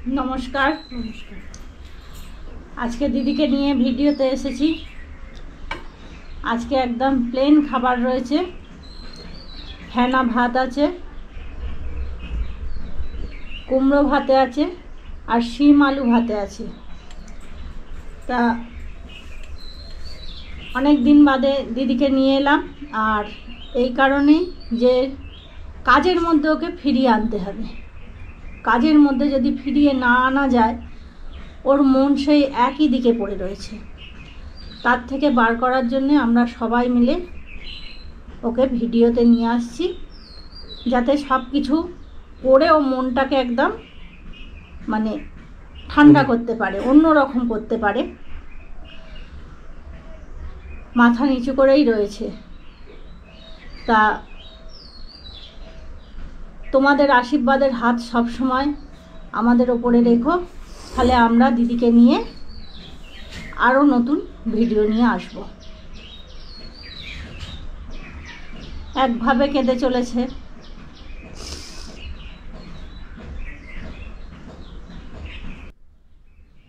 নমস্কার। আজকে দিদিকে নিয়ে ভিডিওতে এসেছি। আজকে একদম প্লেন খাবার রয়েছে, ফেনা ভাত আছে, কুমড়ো ভাতে আছে আর শিম আলু ভাতে আছে। তা অনেক দিন বাদে দিদিকে নিয়ে এলাম, আর এই কারণেই যে কাজের মধ্যে ওকে ফিরিয়ে আনতে হবে। কাজের মধ্যে যদি ফিরিয়ে না আনা যায়, ওর মন সেই একই দিকে পড়ে রয়েছে। তার থেকে বার করার জন্যে আমরা সবাই মিলে ওকে ভিডিওতে নিয়ে আসছি, যাতে সব কিছু করে ও মনটাকে একদম ঠান্ডা করতে পারে, অন্য রকম করতে পারে। মাথা নিচু করেই রয়েছে। তা তোমাদের আশীর্বাদের হাত সব সময় আমাদের ওপরে রেখো, তাহলে আমরা দিদিকে নিয়ে আরও নতুন ভিডিও নিয়ে আসব। একভাবে কেঁদে চলেছে।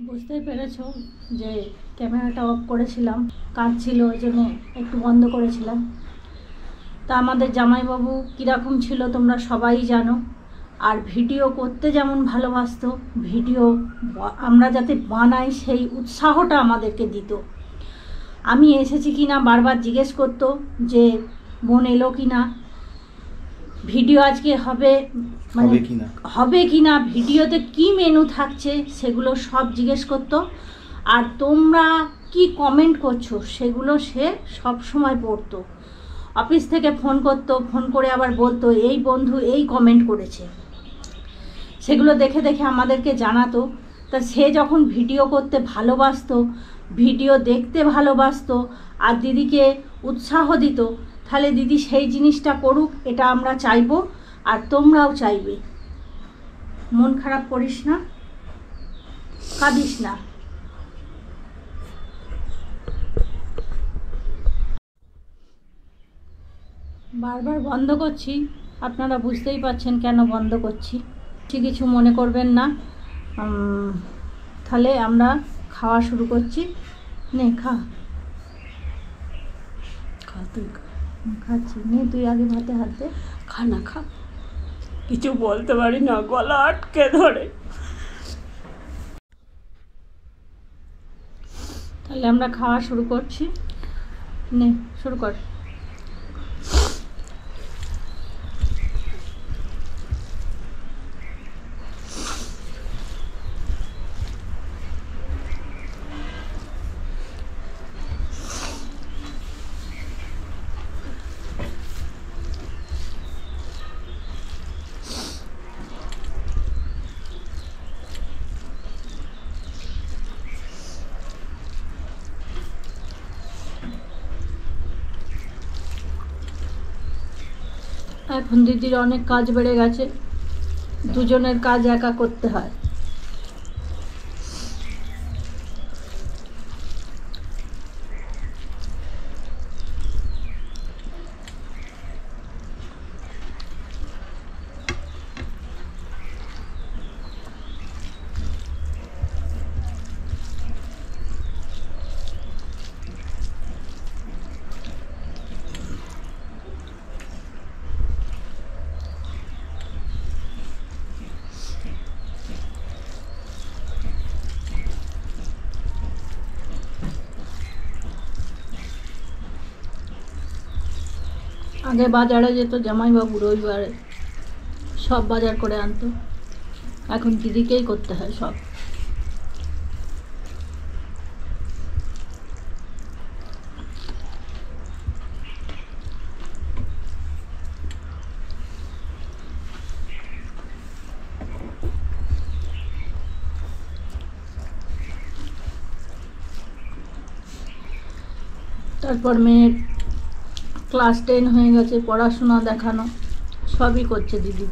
বুঝতেই পেরেছো যে ক্যামেরাটা অফ করেছিলাম, কাজ ছিল, ওই জন্য একটু বন্ধ করেছিলাম। তা আমাদের জামাইবাবু কীরকম ছিল তোমরা সবাই জানো। আর ভিডিও করতে যেমন ভালোবাসতো, ভিডিও আমরা যাতে বানাই সেই উৎসাহটা আমাদেরকে দিত। আমি এসেছি কি না বারবার জিজ্ঞেস করতো যে বোন এলো কি না, ভিডিও আজকে হবে কি না, ভিডিওতে কি মেনু থাকছে সেগুলো সব জিজ্ঞেস করতো। আর তোমরা কি কমেন্ট করছো সেগুলো সে সব সময় পড়তো। অফিস থেকে ফোন করতো, ফোন করে আবার বলতো এই বন্ধু এই কমেন্ট করেছে, সেগুলো দেখে দেখে আমাদেরকে জানাতো। তা সে যখন ভিডিও করতে ভালোবাসতো, ভিডিও দেখতে ভালোবাসতো আর দিদিকে উৎসাহ দিত, তাহলে দিদি সেই জিনিসটা করুক, এটা আমরা চাইবো আর তোমরাও চাইবে। মন খারাপ করিস না, কাঁদিস না। বারবার বন্ধ করছি, আপনারা বুঝতেই পারছেন কেন বন্ধ করছি। কিছু মনে করবেন না। তাহলে আমরা খাওয়া শুরু করছি। নে খা, তুই খাচ্ছি নে, তুই আগে ভাতে হাত দে, খা না খা। কিছু বলতে পারি না, গলা আটকে ধরে। তাহলে আমরা খাওয়া শুরু করছি। নে শুরু কর। এখন দিদির অনেক কাজ বেড়ে গেছে, দুজনের কাজ একা করতে হয়। আগে বাজারে যেত জামাইবাবু, রবিবারে সব বাজার করে আনতো, এখন দিদিকেই করতে হয় সব। তারপর মেয়ের ক্লাস 10 হয়ে গেছে, পড়াশোনা দেখানো সবই করছে দিদি।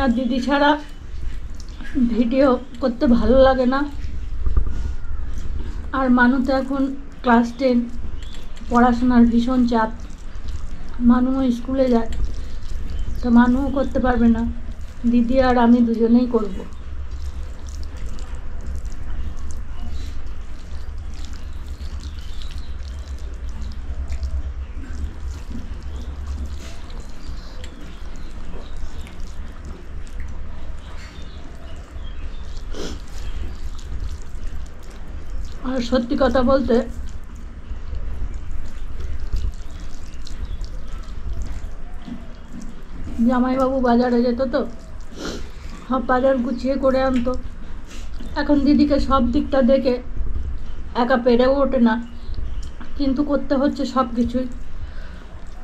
আর দিদি ছাড়া ভিডিও করতে ভালো লাগে না। আর মানু তো এখন ক্লাস 10, পড়াশোনার ভীষণ চাপ। মানুও স্কুলে যায়, তো মানুও করতে পারবে না, দিদি আর আমি দুজনেই করব। আর সত্যি কথা বলতে জামাইবাবু বাজারে যেত, তো সব বাজার গুছিয়ে করে আনতো। এখন দিদিকে সব দিকটা দেখে একা পেরেও ওঠে না, কিন্তু করতে হচ্ছে সব কিছুই।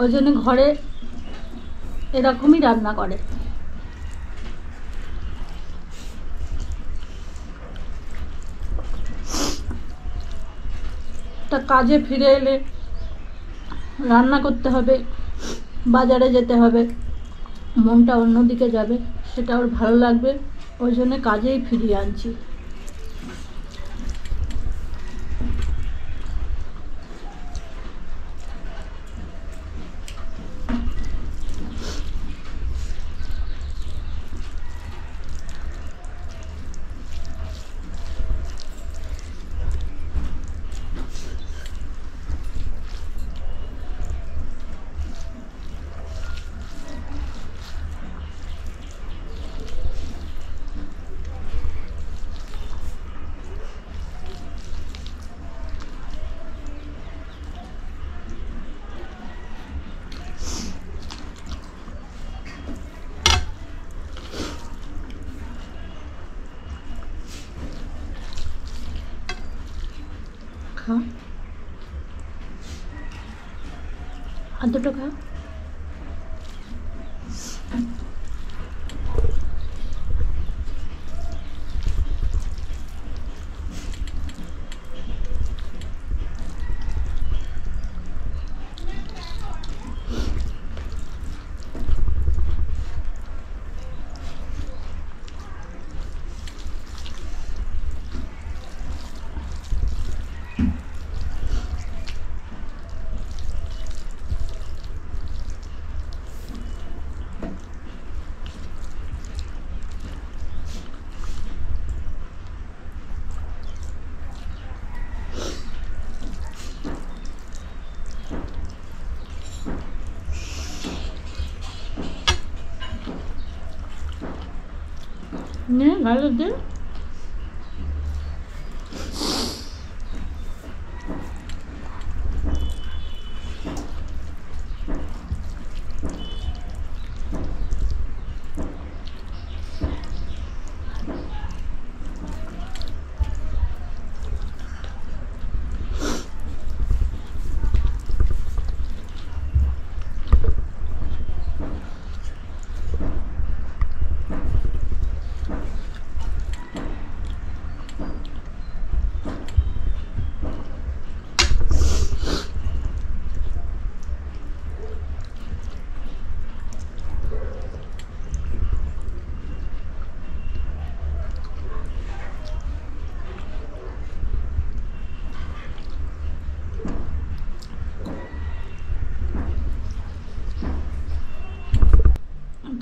ওই জন্য ঘরে এরকমই রান্না করে। তা কাজে ফিরে এলে রান্না করতে হবে, বাজারে যেতে হবে, মনটা অন্যদিকে যাবে, সেটা ওর ভালো লাগবে। ওই জন্য কাজেই ফিরিয়ে আনছি। খা, আর দুটো খা। নে ভালো দে।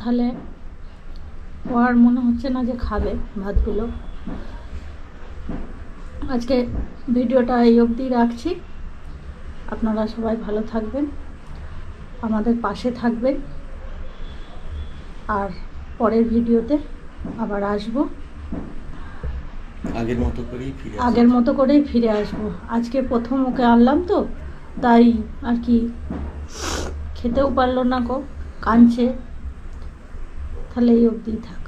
তাহলে ও আর মনে হচ্ছে না যে খাবে ভাতগুলো। আজকে ভিডিওটা এই অবধি রাখছি। আপনারা সবাই ভালো থাকবেন, আমাদের পাশে থাকবেন, আর পরের ভিডিওতে আবার আসবো। আগের মতো করেই ফিরে আসবো। আজকে প্রথম ওকে আনলাম, তো তাই আর কি খেতেও পারলো না, কাঁদছে। তাহলে এই অবধিই থাক।